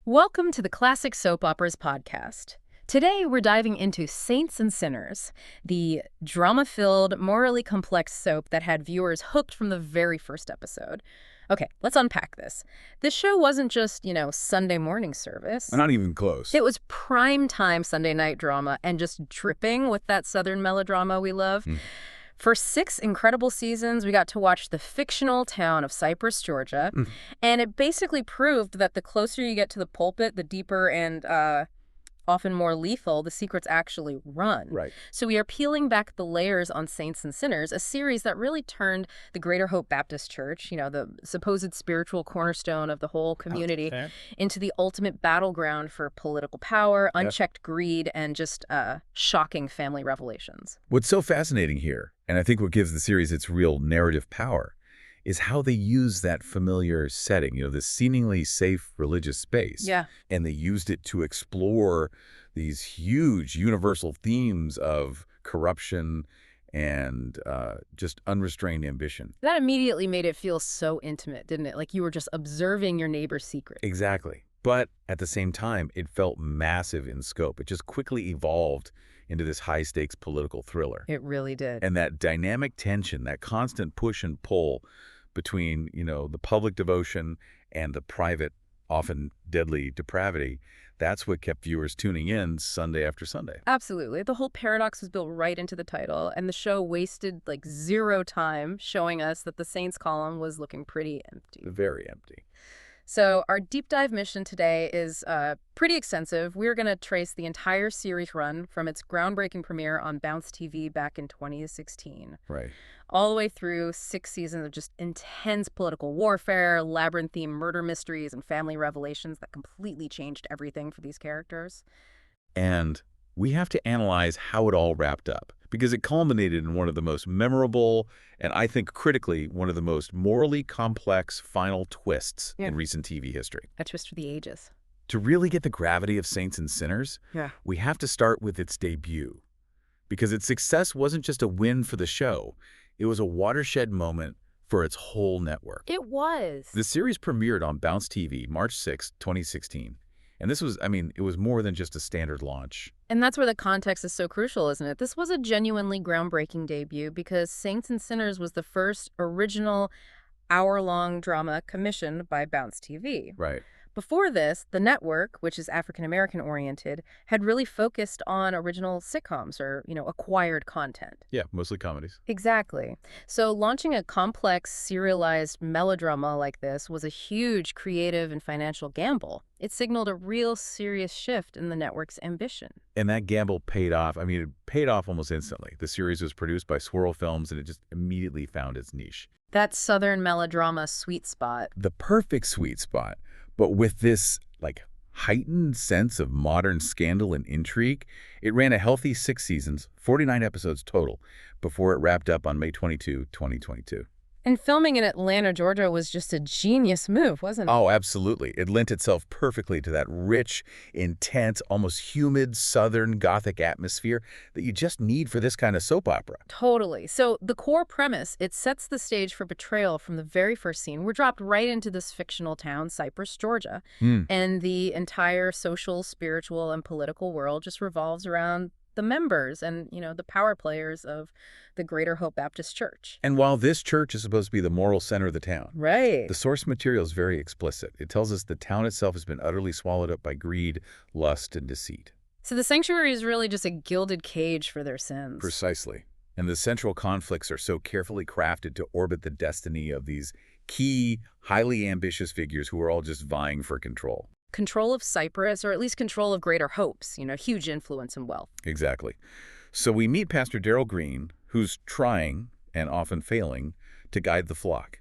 Welcome to the Classic Soap Operas podcast. Today, we're diving into Saints and Sinners, the drama-filled, morally complex soap that had viewers hooked from the very first episode. Okay, let's unpack this. This show wasn't just, Sunday morning service. Not even close. It was prime-time Sunday night drama and just dripping with that Southern melodrama we love. For 6 incredible seasons, we got to watch the fictional town of Cypress, Georgia, and it basically proved that the closer you get to the pulpit, the deeper and often more lethal the secrets actually run. Right. So we are peeling back the layers on Saints and Sinners, a series that really turned the Greater Hope Baptist Church, the supposed spiritual cornerstone of the whole community, into the ultimate battleground for political power, unchecked greed, and just shocking family revelations. What's so fascinating here, and I think what gives the series its real narrative power, is how they use that familiar setting, this seemingly safe religious space. Yeah. And they used it to explore these huge universal themes of corruption and just unrestrained ambition. That immediately made it feel so intimate, didn't it? Like you were just observing your neighbor's secret. Exactly. But at the same time, it felt massive in scope. It just quickly evolved into this high-stakes political thriller. It really did. And that dynamic tension, that constant push and pull between, the public devotion and the private, often deadly depravity, that's what kept viewers tuning in Sunday after Sunday. Absolutely. The whole paradox was built right into the title, and the show wasted zero time showing us that the Saints column was looking pretty empty. Very empty. So our deep dive mission today is pretty extensive. We're going to trace the entire series run from its groundbreaking premiere on Bounce TV back in 2016. Right. All the way through 6 seasons of just intense political warfare, labyrinthine murder mysteries, and family revelations that completely changed everything for these characters. And we have to analyze how it all wrapped up, because it culminated in one of the most memorable and, I think critically, one of the most morally complex final twists in recent TV history. A twist for the ages. To really get the gravity of Saints and Sinners, we have to start with its debut, because its success wasn't just a win for the show. It was a watershed moment for its whole network. It was. The series premiered on Bounce TV March 6, 2016. And this was, it was more than just a standard launch. And that's where the context is so crucial, isn't it? This was a genuinely groundbreaking debut because Saints and Sinners was the first original hour-long drama commissioned by Bounce TV. Right. Before this, the network, which is African-American oriented, had really focused on original sitcoms or, acquired content. Yeah, mostly comedies. Exactly. So launching a complex, serialized melodrama like this was a huge creative and financial gamble. It signaled a real serious shift in the network's ambition. And that gamble paid off. It paid off almost instantly. The series was produced by Swirl Films, and it just immediately found its niche. That Southern melodrama sweet spot. The perfect sweet spot. But with this, heightened sense of modern scandal and intrigue, it ran a healthy 6 seasons, 49 episodes total, before it wrapped up on May 22, 2022. And filming in Atlanta, Georgia was just a genius move, wasn't it? Oh, absolutely. It lent itself perfectly to that rich, intense, almost humid Southern Gothic atmosphere that you just need for this kind of soap opera. Totally. So the core premise, it sets the stage for betrayal from the very first scene. We're dropped right into this fictional town, Cypress, Georgia, and the entire social, spiritual, and political world just revolves around the members and, the power players of the Greater Hope Baptist Church. And while this church is supposed to be the moral center of the town, right, the source material is very explicit. It tells us the town itself has been utterly swallowed up by greed, lust, and deceit. So the sanctuary is really just a gilded cage for their sins. Precisely. And the central conflicts are so carefully crafted to orbit the destiny of these key, highly ambitious figures who are all just vying for control. Control of Cyprus, or at least control of Greater Hopes, huge influence and wealth. Exactly. So we meet Pastor Darrell Green, who's trying, and often failing, to guide the flock.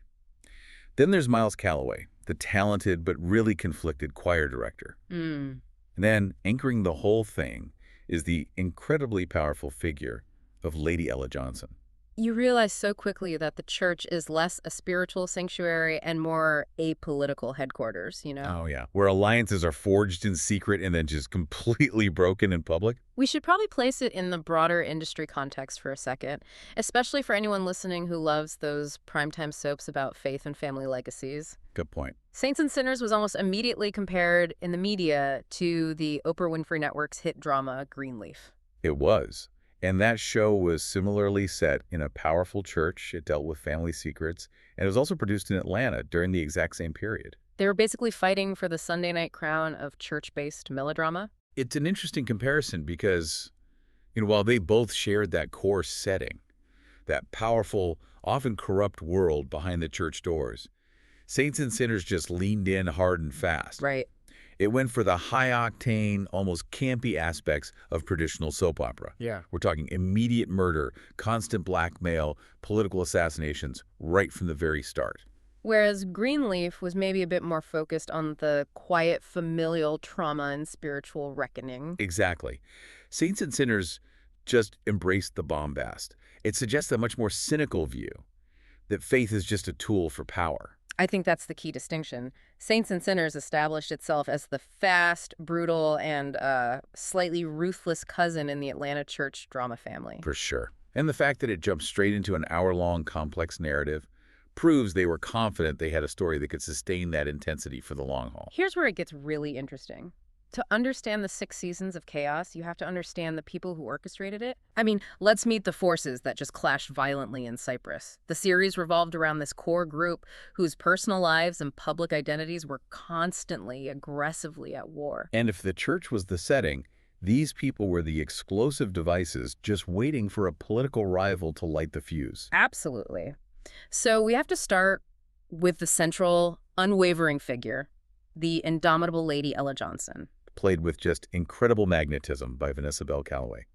Then there's Miles Calloway, the talented but really conflicted choir director. And then, anchoring the whole thing, is the incredibly powerful figure of Lady Ella Johnson. You realize so quickly that the church is less a spiritual sanctuary and more a political headquarters, you know? Oh, yeah. Where alliances are forged in secret and then just completely broken in public? We should probably place it in the broader industry context for a second, especially for anyone listening who loves those primetime soaps about faith and family legacies. Good point. Saints and Sinners was almost immediately compared in the media to the Oprah Winfrey Network's hit drama Greenleaf. It was. And that show was similarly set in a powerful church. It dealt with family secrets. And it was also produced in Atlanta during the exact same period. They were basically fighting for the Sunday night crown of church-based melodrama. It's an interesting comparison because, while they both shared that core setting, that powerful, often corrupt world behind the church doors, Saints and Sinners just leaned in hard and fast. Right. It went for the high-octane, almost campy aspects of traditional soap opera. Yeah. We're talking immediate murder, constant blackmail, political assassinations right from the very start. Whereas Greenleaf was maybe a bit more focused on the quiet familial trauma and spiritual reckoning. Exactly. Saints and Sinners just embraced the bombast. It suggests a much more cynical view, that faith is just a tool for power. I think that's the key distinction. Saints and Sinners established itself as the fast, brutal, and slightly ruthless cousin in the Atlanta church drama family. For sure. And the fact that it jumped straight into an hour-long complex narrative proves they were confident they had a story that could sustain that intensity for the long haul. Here's where it gets really interesting. To understand the 6 seasons of chaos, you have to understand the people who orchestrated it. I mean, let's meet the forces that just clashed violently in Cyprus. The series revolved around this core group whose personal lives and public identities were constantly, aggressively at war. And if the church was the setting, these people were the explosive devices just waiting for a political rival to light the fuse. Absolutely. So we have to start with the central, unwavering figure, the indomitable Lady Ella Johnson. Played with just incredible magnetism by Vanessa Bell Calloway.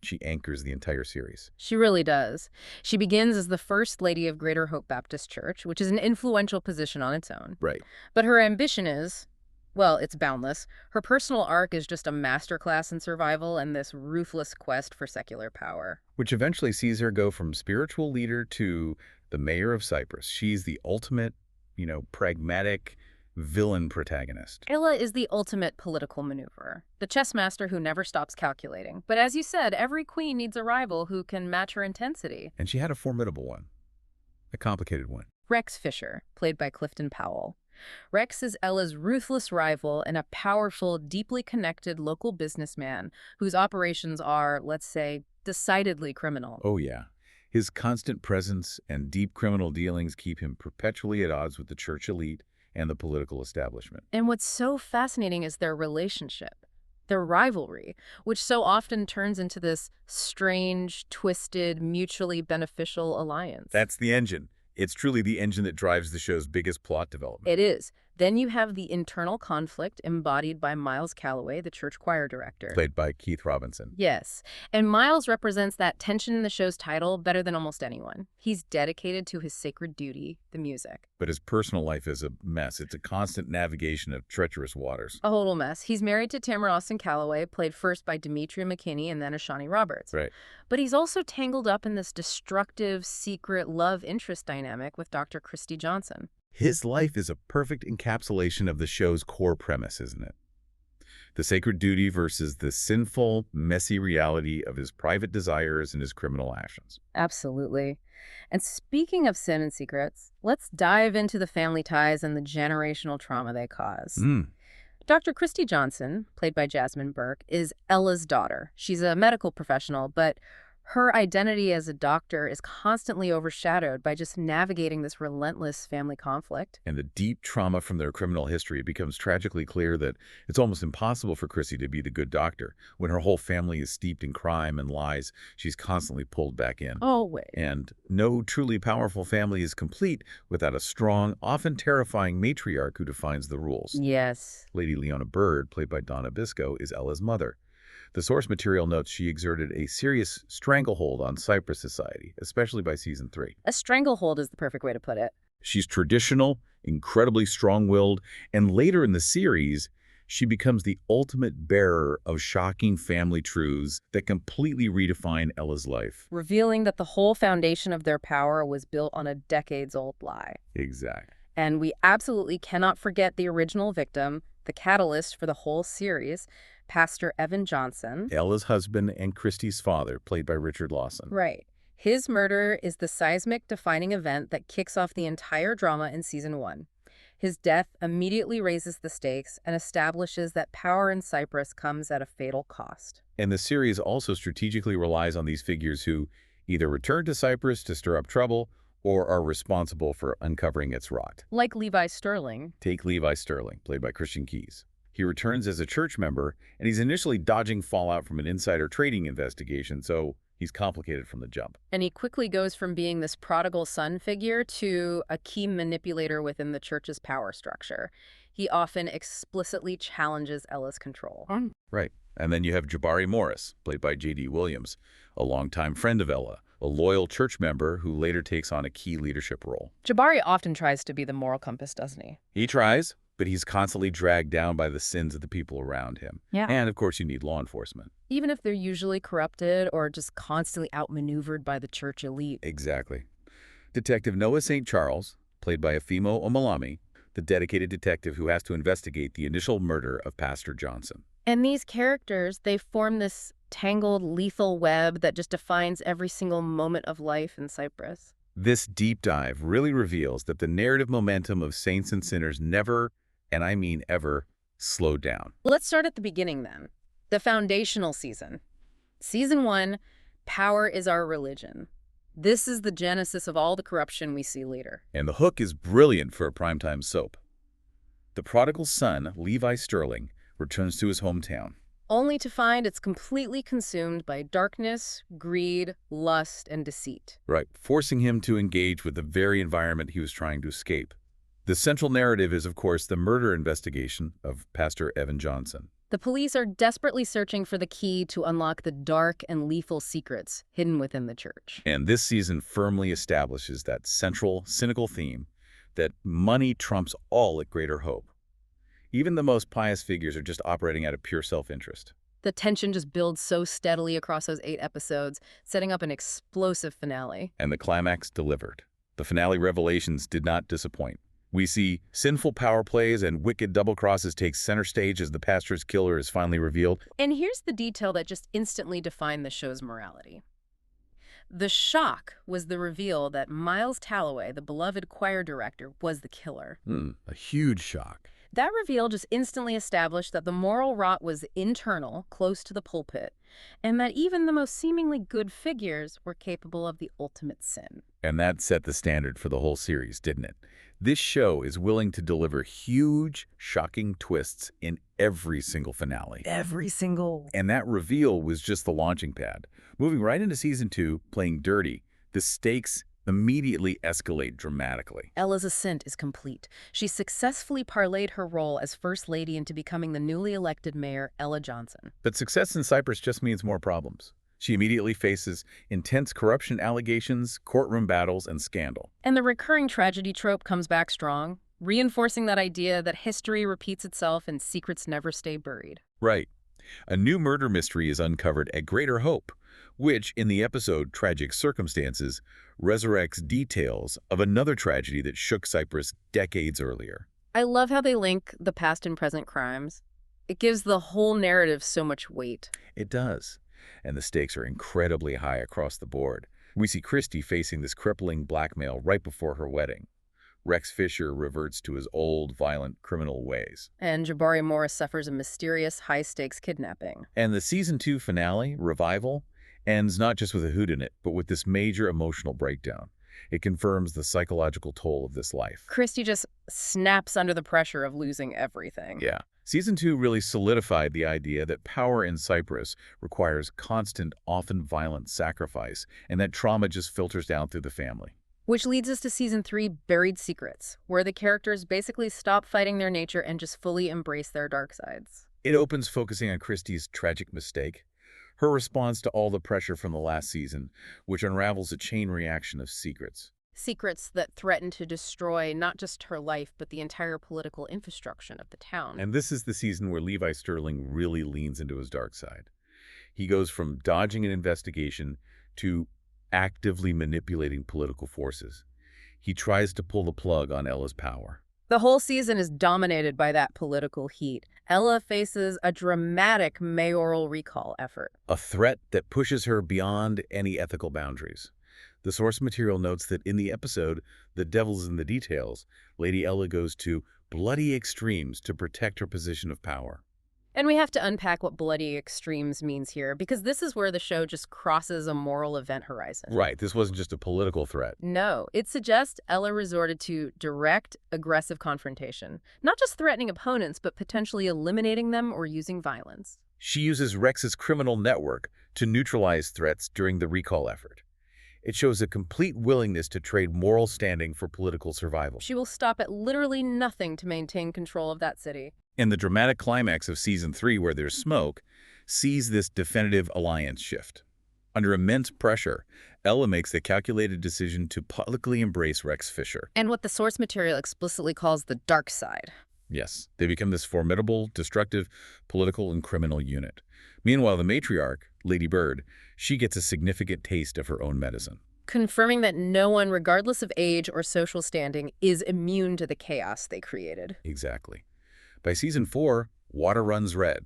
She anchors the entire series. She really does. She begins as the First Lady of Greater Hope Baptist Church, which is an influential position on its own. Right. But her ambition is, well, it's boundless. Her personal arc is just a masterclass in survival and this ruthless quest for secular power. Which eventually sees her go from spiritual leader to the mayor of Cyprus. She's the ultimate, pragmatic villain protagonist. Ella is the ultimate political maneuverer, the chess master who never stops calculating. But as you said, every queen needs a rival who can match her intensity. And she had a formidable one. A complicated one. Rex Fisher, played by Clifton Powell. Rex is Ella's ruthless rival and a powerful, deeply connected local businessman whose operations are, let's say, decidedly criminal. Oh, yeah. His constant presence and deep criminal dealings keep him perpetually at odds with the church elite and the political establishment. And what's so fascinating is their relationship, their rivalry, which so often turns into this strange, twisted, mutually beneficial alliance. That's the engine. It's truly the engine that drives the show's biggest plot development. It is. Then you have the internal conflict embodied by Miles Calloway, the church choir director. Played by Keith Robinson. Yes. And Miles represents that tension in the show's title better than almost anyone. He's dedicated to his sacred duty, the music. But his personal life is a mess. It's a constant navigation of treacherous waters. A total mess. He's married to Tamara Austin Calloway, played first by Demetria McKinney and then Ashani Roberts. Right. But he's also tangled up in this destructive, secret love interest dynamic with Dr. Christy Johnson. His life is a perfect encapsulation of the show's core premise, isn't it? The sacred duty versus the sinful, messy reality of his private desires and his criminal actions. Absolutely. And speaking of sin and secrets, let's dive into the family ties and the generational trauma they cause. Dr. Christy Johnson, played by Jasmine Burke, is Ella's daughter. She's a medical professional, but her identity as a doctor is constantly overshadowed by just navigating this relentless family conflict. And the deep trauma from their criminal history, it becomes tragically clear that it's almost impossible for Chrissy to be the good doctor. When her whole family is steeped in crime and lies, she's constantly pulled back in. Always. And no truly powerful family is complete without a strong, often terrifying matriarch who defines the rules. Yes. Lady Leona Bird, played by Donna Bisco, is Ella's mother. The source material notes she exerted a serious stranglehold on Cyprus society, especially by season 3. A stranglehold is the perfect way to put it. She's traditional, incredibly strong-willed, and later in the series, She becomes the ultimate bearer of shocking family truths that completely redefine Ella's life. Revealing that the whole foundation of their power was built on a decades-old lie. Exactly. And we absolutely cannot forget the original victim, the catalyst for the whole series, Pastor Evan Johnson. Ella's husband and Christie's father, played by Richard Lawson. Right. His murder is the seismic defining event that kicks off the entire drama in season 1. His death immediately raises the stakes and establishes that power in Cyprus comes at a fatal cost. And the series also strategically relies on these figures who either return to Cyprus to stir up trouble or are responsible for uncovering its rot. Like Levi Sterling. Take Levi Sterling, played by Christian Keyes. He returns as a church member, and he's initially dodging fallout from an insider trading investigation, so he's complicated from the jump. And he quickly goes from being this prodigal son figure to a key manipulator within the church's power structure. He often explicitly challenges Ella's control. Right. And then you have Jabari Morris, played by J.D. Williams, a longtime friend of Ella, a loyal church member who later takes on a key leadership role. Jabari often tries to be the moral compass, doesn't he? He tries, but he's constantly dragged down by the sins of the people around him. Yeah. And, of course, you need law enforcement. Even if they're usually corrupted or just constantly outmaneuvered by the church elite. Exactly. Detective Noah St. Charles, played by Afimo Omalami, the dedicated detective who has to investigate the initial murder of Pastor Johnson. And these characters, they form this tangled, lethal web that just defines every single moment of life in Cyprus. This deep dive really reveals that the narrative momentum of Saints and Sinners never, and I mean ever, slowed down. Let's start at the beginning then. The foundational season. Season 1, power is our religion. This is the genesis of all the corruption we see later. And the hook is brilliant for a primetime soap. The prodigal son, Levi Sterling, returns to his hometown. Only to find it's completely consumed by darkness, greed, lust, and deceit. Right, forcing him to engage with the very environment he was trying to escape. The central narrative is, of course, the murder investigation of Pastor Evan Johnson. The police are desperately searching for the key to unlock the dark and lethal secrets hidden within the church. And this season firmly establishes that central, cynical theme that money trumps all at Greater Hope. Even the most pious figures are just operating out of pure self-interest. The tension just builds so steadily across those 8 episodes, setting up an explosive finale. And the climax delivered. The finale revelations did not disappoint. We see sinful power plays and wicked double crosses take center stage as the pastor's killer is finally revealed. And here's the detail that just instantly defined the show's morality. The shock was the reveal that Miles Talloway, the beloved choir director, was the killer. A huge shock. That reveal just instantly established that the moral rot was internal, close to the pulpit, and that even the most seemingly good figures were capable of the ultimate sin. And that set the standard for the whole series, didn't it? This show is willing to deliver huge, shocking twists in every single finale. Every single. And that reveal was just the launching pad. Moving right into season 2, playing dirty, the stakes immediately escalate dramatically. Ella's ascent is complete. She successfully parlayed her role as First Lady into becoming the newly elected mayor, Ella Johnson. But success in Cyprus just means more problems. She immediately faces intense corruption allegations, courtroom battles, and scandal. And the recurring tragedy trope comes back strong, reinforcing that idea that history repeats itself and secrets never stay buried. Right. A new murder mystery is uncovered at Greater Hope, which, in the episode Tragic Circumstances, resurrects details of another tragedy that shook Cyprus decades earlier. I love how they link the past and present crimes. It gives the whole narrative so much weight. It does. And the stakes are incredibly high across the board. We see Christie facing this crippling blackmail right before her wedding. Rex Fisher reverts to his old, violent, criminal ways. And Jabari Morris suffers a mysterious, high-stakes kidnapping. And the season 2 finale, Revival, ends not just with a whodunit, but with this major emotional breakdown. It confirms the psychological toll of this life. Christie just snaps under the pressure of losing everything. Yeah. Season 2 really solidified the idea that power in Cyprus requires constant, often violent sacrifice, and that trauma just filters down through the family. Which leads us to season 3, Buried Secrets, where the characters basically stop fighting their nature and just fully embrace their dark sides. It opens focusing on Christie's tragic mistake, her response to all the pressure from the last season, which unravels a chain reaction of secrets. Secrets that threaten to destroy not just her life, but the entire political infrastructure of the town. And this is the season where Levi Sterling really leans into his dark side. He goes from dodging an investigation to actively manipulating political forces. He tries to pull the plug on Ella's power. The whole season is dominated by that political heat. Ella faces a dramatic mayoral recall effort. A threat that pushes her beyond any ethical boundaries. The source material notes that in the episode, The Devil's in the Details, Lady Ella goes to bloody extremes to protect her position of power. And we have to unpack what bloody extremes means here, because this is where the show just crosses a moral event horizon. Right, this wasn't just a political threat. No, it suggests Ella resorted to direct, aggressive confrontation, not just threatening opponents, but potentially eliminating them or using violence. She uses Rex's criminal network to neutralize threats during the recall effort. It shows a complete willingness to trade moral standing for political survival. She will stop at literally nothing to maintain control of that city. And the dramatic climax of Season 3, where there's smoke, sees this definitive alliance shift. Under immense pressure, Ella makes the calculated decision to publicly embrace Rex Fisher. And what the source material explicitly calls the dark side. Yes, they become this formidable, destructive political and criminal unit. Meanwhile, the matriarch, Lady Bird, she gets a significant taste of her own medicine. Confirming that no one, regardless of age or social standing, is immune to the chaos they created. Exactly. By Season 4, water runs red.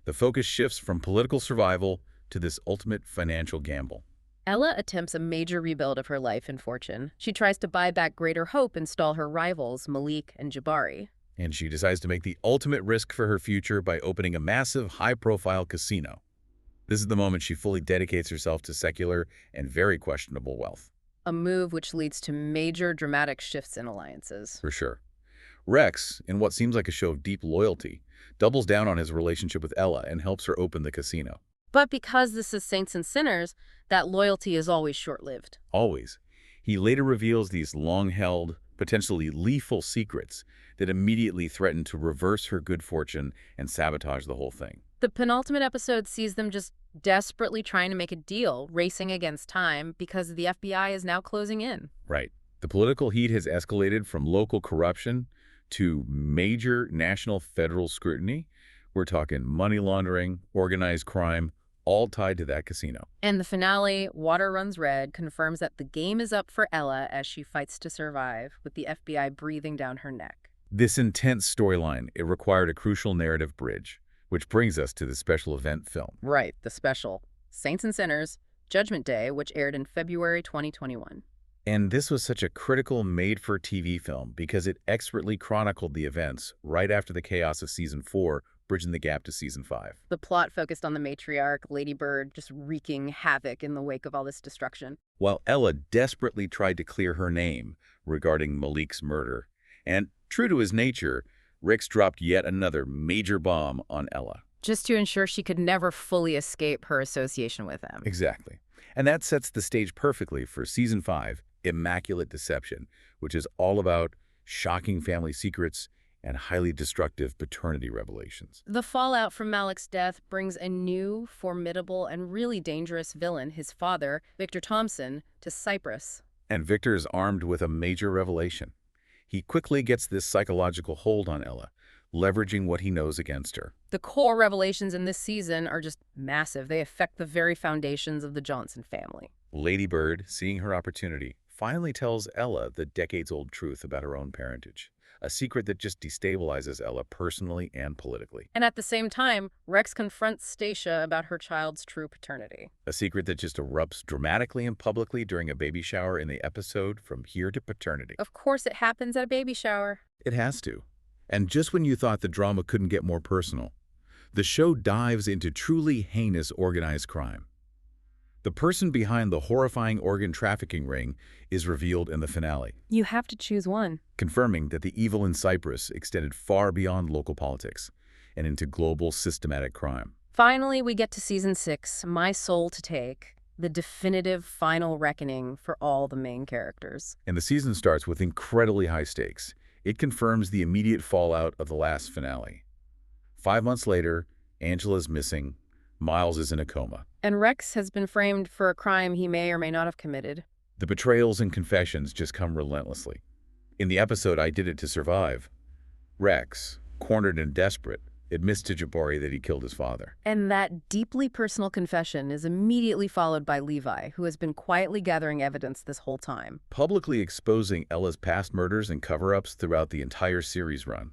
The focus shifts from political survival to this ultimate financial gamble. Ella attempts a major rebuild of her life and fortune. She tries to buy back Greater Hope and stall her rivals, Malik and Jabari. And she decides to make the ultimate risk for her future by opening a massive, high-profile casino. This is the moment she fully dedicates herself to secular and very questionable wealth. A move which leads to major dramatic shifts in alliances. For sure. Rex, in what seems like a show of deep loyalty, doubles down on his relationship with Ella and helps her open the casino. But because this is Saints and Sinners, that loyalty is always short-lived. Always. He later reveals these long-held, potentially lethal secrets that immediately threaten to reverse her good fortune and sabotage the whole thing. The penultimate episode sees them just desperately trying to make a deal, racing against time, because the FBI is now closing in. Right. The political heat has escalated from local corruption to major national federal scrutiny. We're talking money laundering, organized crime, all tied to that casino. And the finale, Water Runs Red, confirms that the game is up for Ella as she fights to survive, with the FBI breathing down her neck. This intense storyline, it required a crucial narrative bridge, which brings us to the special event film. Right, the special. Saints and Sinners, Judgment Day, which aired in February 2021. And this was such a critical made-for-TV film because it expertly chronicled the events right after the chaos of Season 4, bridging the gap to Season 5. The plot focused on the matriarch, Lady Bird, just wreaking havoc in the wake of all this destruction. While Ella desperately tried to clear her name regarding Malik's murder. And true to his nature, Rex dropped yet another major bomb on Ella. Just to ensure she could never fully escape her association with him. Exactly. And that sets the stage perfectly for Season 5, Immaculate Deception, which is all about shocking family secrets and highly destructive paternity revelations. The fallout from Malik's death brings a new, formidable, and really dangerous villain, his father, Victor Thompson, to Cyprus. And Victor is armed with a major revelation. He quickly gets this psychological hold on Ella, leveraging what he knows against her. The core revelations in this season are just massive. They affect the very foundations of the Johnson family. Lady Bird, seeing her opportunity, finally tells Ella the decades-old truth about her own parentage, a secret that just destabilizes Ella personally and politically. And at the same time, Rex confronts Stacia about her child's true paternity. A secret that just erupts dramatically and publicly during a baby shower in the episode From Here to Paternity. Of course it happens at a baby shower. It has to. And just when you thought the drama couldn't get more personal, the show dives into truly heinous organized crime. The person behind the horrifying organ trafficking ring is revealed in the finale. You have to choose one. Confirming that the evil in Cyprus extended far beyond local politics and into global systematic crime. Finally, we get to Season 6, My Soul to Take, the definitive final reckoning for all the main characters. And the season starts with incredibly high stakes. It confirms the immediate fallout of the last finale. 5 months later, Angela's missing. Miles is in a coma. And Rex has been framed for a crime he may or may not have committed. The betrayals and confessions just come relentlessly. In the episode I Did It to Survive, Rex, cornered and desperate, admits to Jabari that he killed his father. And that deeply personal confession is immediately followed by Levi, who has been quietly gathering evidence this whole time. Publicly exposing Ella's past murders and cover-ups throughout the entire series run,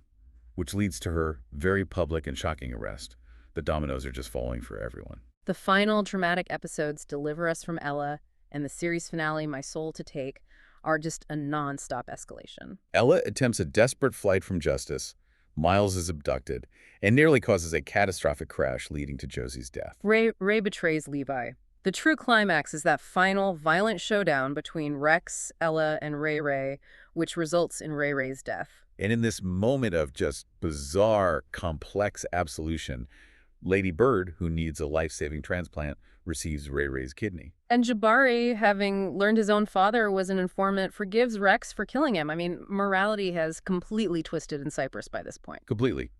which leads to her very public and shocking arrest. The dominoes are just falling for everyone. The final dramatic episodes, Deliver Us from Ella, and the series finale, My Soul to Take, are just a non-stop escalation. Ella attempts a desperate flight from justice, Miles is abducted, and nearly causes a catastrophic crash leading to Josie's death. Ray betrays Levi. The true climax is that final, violent showdown between Rex, Ella, and Ray, which results in Ray's death. And in this moment of just bizarre, complex absolution, Lady Bird, who needs a life-saving transplant, receives Ray's kidney. And Jabari, having learned his own father was an informant, forgives Rex for killing him. I mean, morality has completely twisted in Cyprus by this point. Completely.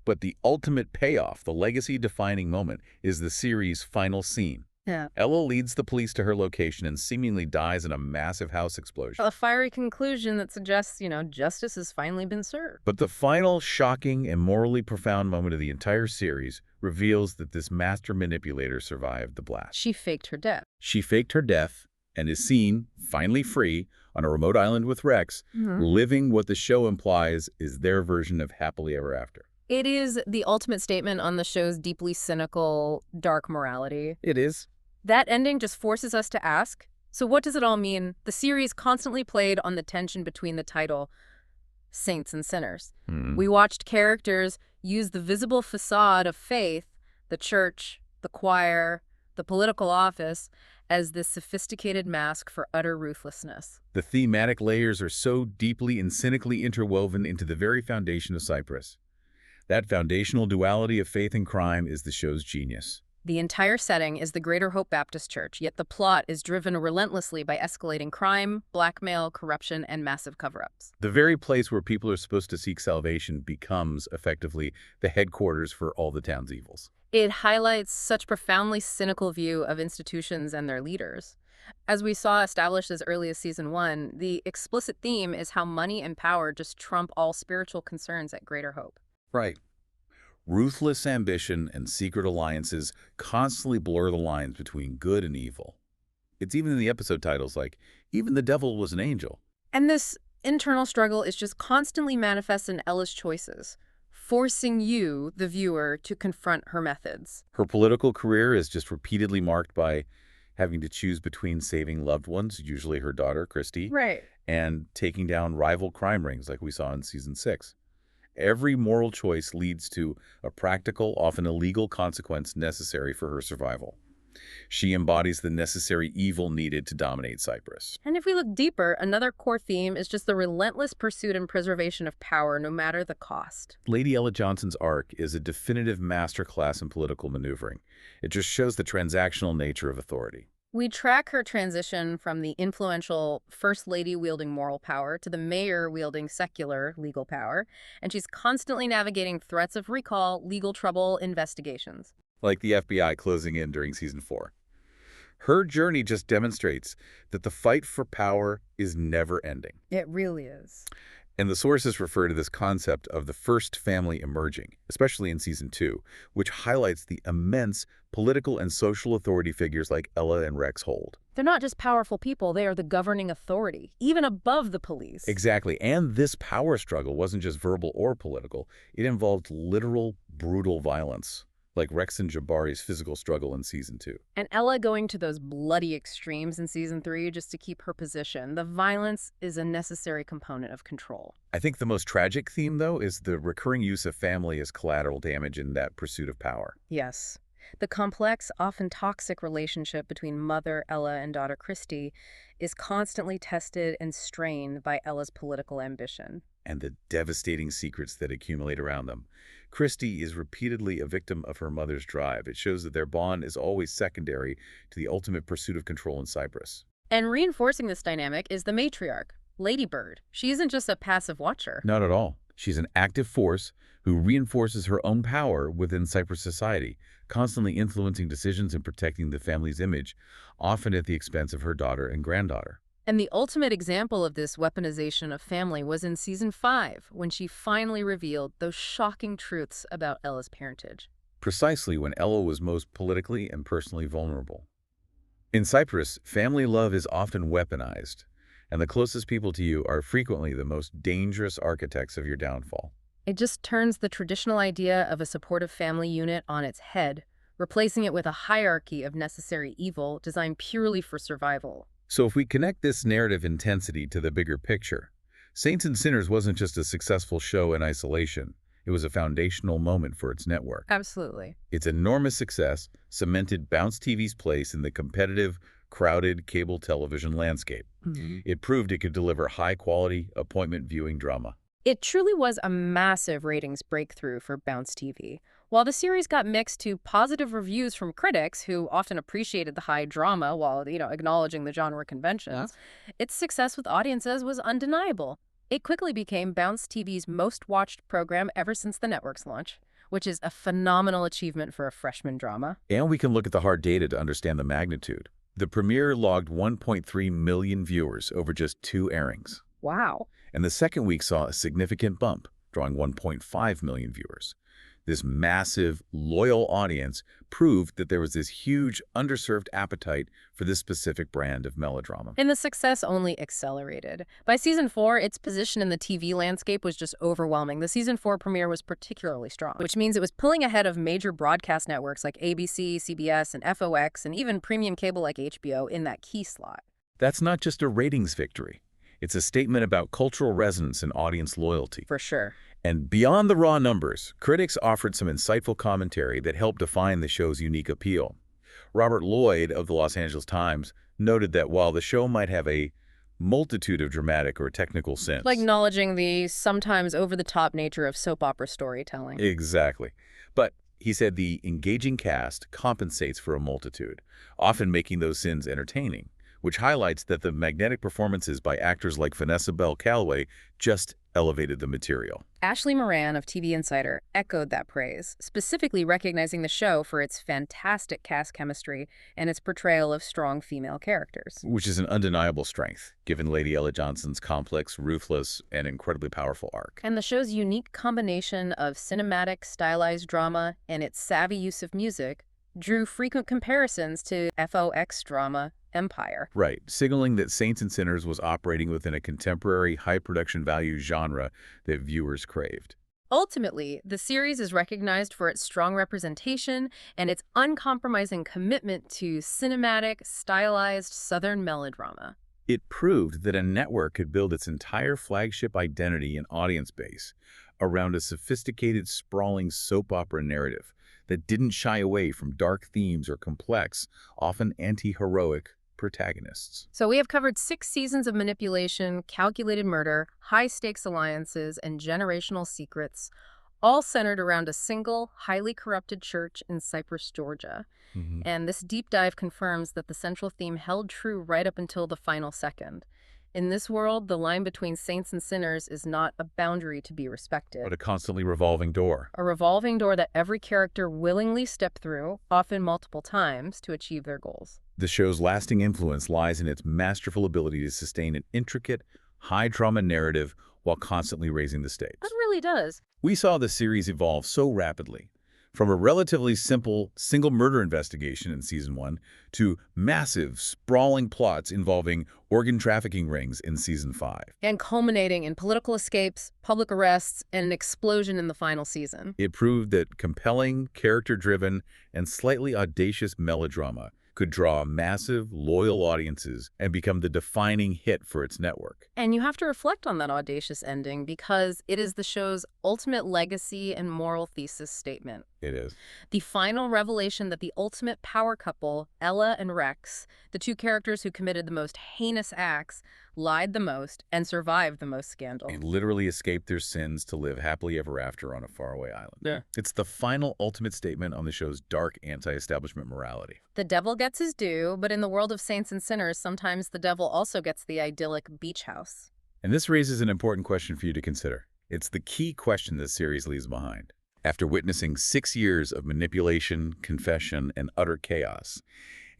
But the ultimate payoff, the legacy-defining moment, is the series' final scene. Yeah. Ella leads the police to her location and seemingly dies in a massive house explosion. A fiery conclusion that suggests, justice has finally been served. But the final, shocking, and morally profound moment of the entire series reveals that this master manipulator survived the blast. She faked her death. She faked her death and is seen, finally free, on a remote island with Rex, living what the show implies is their version of happily ever after. It is the ultimate statement on the show's deeply cynical, dark morality. It is. That ending just forces us to ask, so what does it all mean? The series constantly played on the tension between the title saints and sinners. We watched characters use the visible facade of faith, the church, the choir, the political office, as this sophisticated mask for utter ruthlessness. The thematic layers are so deeply and cynically interwoven into the very foundation of Cyprus. That foundational duality of faith and crime is the show's genius. The entire setting is the Greater Hope Baptist Church, yet the plot is driven relentlessly by escalating crime, blackmail, corruption, and massive cover-ups. The very place where people are supposed to seek salvation becomes, effectively, the headquarters for all the town's evils. It highlights such profoundly cynical view of institutions and their leaders. As we saw established as early as Season 1, the explicit theme is how money and power just trump all spiritual concerns at Greater Hope. Right. Ruthless ambition and secret alliances constantly blur the lines between good and evil. It's even in the episode titles like, Even the Devil Was an Angel. And this internal struggle is just constantly manifest in Ella's choices, forcing you, the viewer, to confront her methods. Her political career is just repeatedly marked by having to choose between saving loved ones, usually her daughter, Christy, and taking down rival crime rings like we saw in Season 6. Every moral choice leads to a practical, often illegal consequence necessary for her survival. She embodies the necessary evil needed to dominate Cyprus. And if we look deeper, another core theme is just the relentless pursuit and preservation of power, no matter the cost. Lady Ella Johnson's arc is a definitive masterclass in political maneuvering. It just shows the transactional nature of authority. We track her transition from the influential First Lady wielding moral power to the mayor wielding secular legal power, and she's constantly navigating threats of recall, legal trouble, investigations. Like the FBI closing in during Season 4. Her journey just demonstrates that the fight for power is never ending. It really is. And the sources refer to this concept of the first family emerging, especially in Season 2, which highlights the immense political and social authority figures like Ella and Rex hold. They're not just powerful people, they are the governing authority, even above the police. Exactly, and this power struggle wasn't just verbal or political. It involved literal, brutal violence, like Rex and Jabari's physical struggle in Season 2. And Ella going to those bloody extremes in Season 3 just to keep her position. The violence is a necessary component of control. I think the most tragic theme, though, is the recurring use of family as collateral damage in that pursuit of power. Yes. The complex, often toxic relationship between mother Ella and daughter Christy is constantly tested and strained by Ella's political ambition. And the devastating secrets that accumulate around them. Christy is repeatedly a victim of her mother's drive. It shows that their bond is always secondary to the ultimate pursuit of control in Cyprus. And reinforcing this dynamic is the matriarch, Lady Bird. She isn't just a passive watcher. Not at all. She's an active force who reinforces her own power within Cyprus society, constantly influencing decisions and protecting the family's image, often at the expense of her daughter and granddaughter. And the ultimate example of this weaponization of family was in season 5, when she finally revealed those shocking truths about Ella's parentage. Precisely when Ella was most politically and personally vulnerable. In Cyprus, family love is often weaponized, and the closest people to you are frequently the most dangerous architects of your downfall. It just turns the traditional idea of a supportive family unit on its head, replacing it with a hierarchy of necessary evil designed purely for survival. So if we connect this narrative intensity to the bigger picture, Saints and Sinners wasn't just a successful show in isolation. It was a foundational moment for its network. Absolutely. Its enormous success cemented Bounce TV's place in the competitive, crowded cable television landscape. It proved it could deliver high-quality, appointment viewing drama. It truly was a massive ratings breakthrough for Bounce TV. While the series got mixed to positive reviews from critics who often appreciated the high drama while, acknowledging the genre conventions, its success with audiences was undeniable. It quickly became Bounce TV's most watched program ever since the network's launch, which is a phenomenal achievement for a freshman drama. And we can look at the hard data to understand the magnitude. The premiere logged 1.3 million viewers over just 2 airings. Wow. And the second week saw a significant bump, drawing 1.5 million viewers. This massive, loyal audience proved that there was this huge, underserved appetite for this specific brand of melodrama. And the success only accelerated. By season 4, its position in the TV landscape was just overwhelming. The season 4 premiere was particularly strong, which means it was pulling ahead of major broadcast networks like ABC, CBS, and FOX, and even premium cable like HBO in that key slot. That's not just a ratings victory. It's a statement about cultural resonance and audience loyalty. For sure. And beyond the raw numbers, critics offered some insightful commentary that helped define the show's unique appeal. Robert Lloyd of the Los Angeles Times noted that while the show might have a multitude of dramatic or technical sins, Like acknowledging the sometimes over-the-top nature of soap opera storytelling. Exactly. But he said the engaging cast compensates for a multitude, often making those sins entertaining, which highlights that the magnetic performances by actors like Vanessa Bell Calloway just elevated the material. Ashley Moran of TV Insider echoed that praise, specifically recognizing the show for its fantastic cast chemistry and its portrayal of strong female characters. Which is an undeniable strength, given Lady Ella Johnson's complex, ruthless, and incredibly powerful arc. And the show's unique combination of cinematic, stylized drama and its savvy use of music drew frequent comparisons to FOX drama Empire. Right, signaling that Saints and Sinners was operating within a contemporary, high-production value genre that viewers craved. Ultimately, the series is recognized for its strong representation and its uncompromising commitment to cinematic, stylized Southern melodrama. It proved that a network could build its entire flagship identity and audience base around a sophisticated, sprawling soap opera narrative that didn't shy away from dark themes or complex, often anti-heroic protagonists. So we have covered 6 seasons of manipulation, calculated murder, high-stakes alliances, and generational secrets, all centered around a single, highly corrupted church in Cyprus, Georgia. And this deep dive confirms that the central theme held true right up until the final second. In this world, the line between saints and sinners is not a boundary to be respected, But a constantly revolving door. a revolving door that every character willingly stepped through, often multiple times, to achieve their goals. The show's lasting influence lies in its masterful ability to sustain an intricate, high-drama narrative while constantly raising the stakes. That really does. We saw the series evolve so rapidly, from a relatively simple single murder investigation in Season 1 to massive, sprawling plots involving organ trafficking rings in Season 5. And culminating in political escapes, public arrests, and an explosion in the final season. It proved that compelling, character-driven, and slightly audacious melodrama could draw massive, loyal audiences and become the defining hit for its network. And you have to reflect on that audacious ending because it is the show's ultimate legacy and moral thesis statement. It is. The final revelation that the ultimate power couple, Ella and Rex, the 2 characters who committed the most heinous acts, lied the most, and survived the most scandal. And literally escaped their sins to live happily ever after on a faraway island. Yeah. It's the final ultimate statement on the show's dark anti-establishment morality. The devil gets his due, but in the world of saints and sinners, sometimes the devil also gets the idyllic beach house. And this raises an important question for you to consider. It's the key question this series leaves behind. After witnessing 6 years of manipulation, confession, and utter chaos,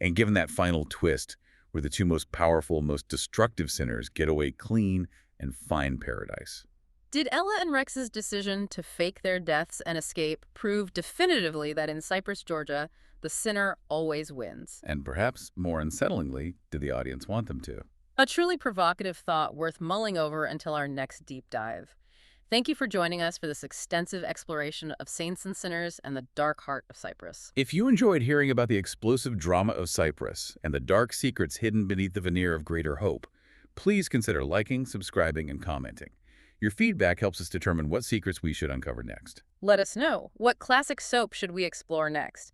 and given that final twist where the two most powerful, most destructive sinners get away clean and find paradise. Did Ella and Rex's decision to fake their deaths and escape prove definitively that in Cyprus, Georgia, the sinner always wins? And perhaps, more unsettlingly, did the audience want them to? A truly provocative thought worth mulling over until our next deep dive. Thank you for joining us for this extensive exploration of saints and sinners and the dark heart of Cyprus. If you enjoyed hearing about the explosive drama of Cyprus and the dark secrets hidden beneath the veneer of greater hope, please consider liking, subscribing, and commenting. Your feedback helps us determine what secrets we should uncover next. Let us know, what classic soap should we explore next?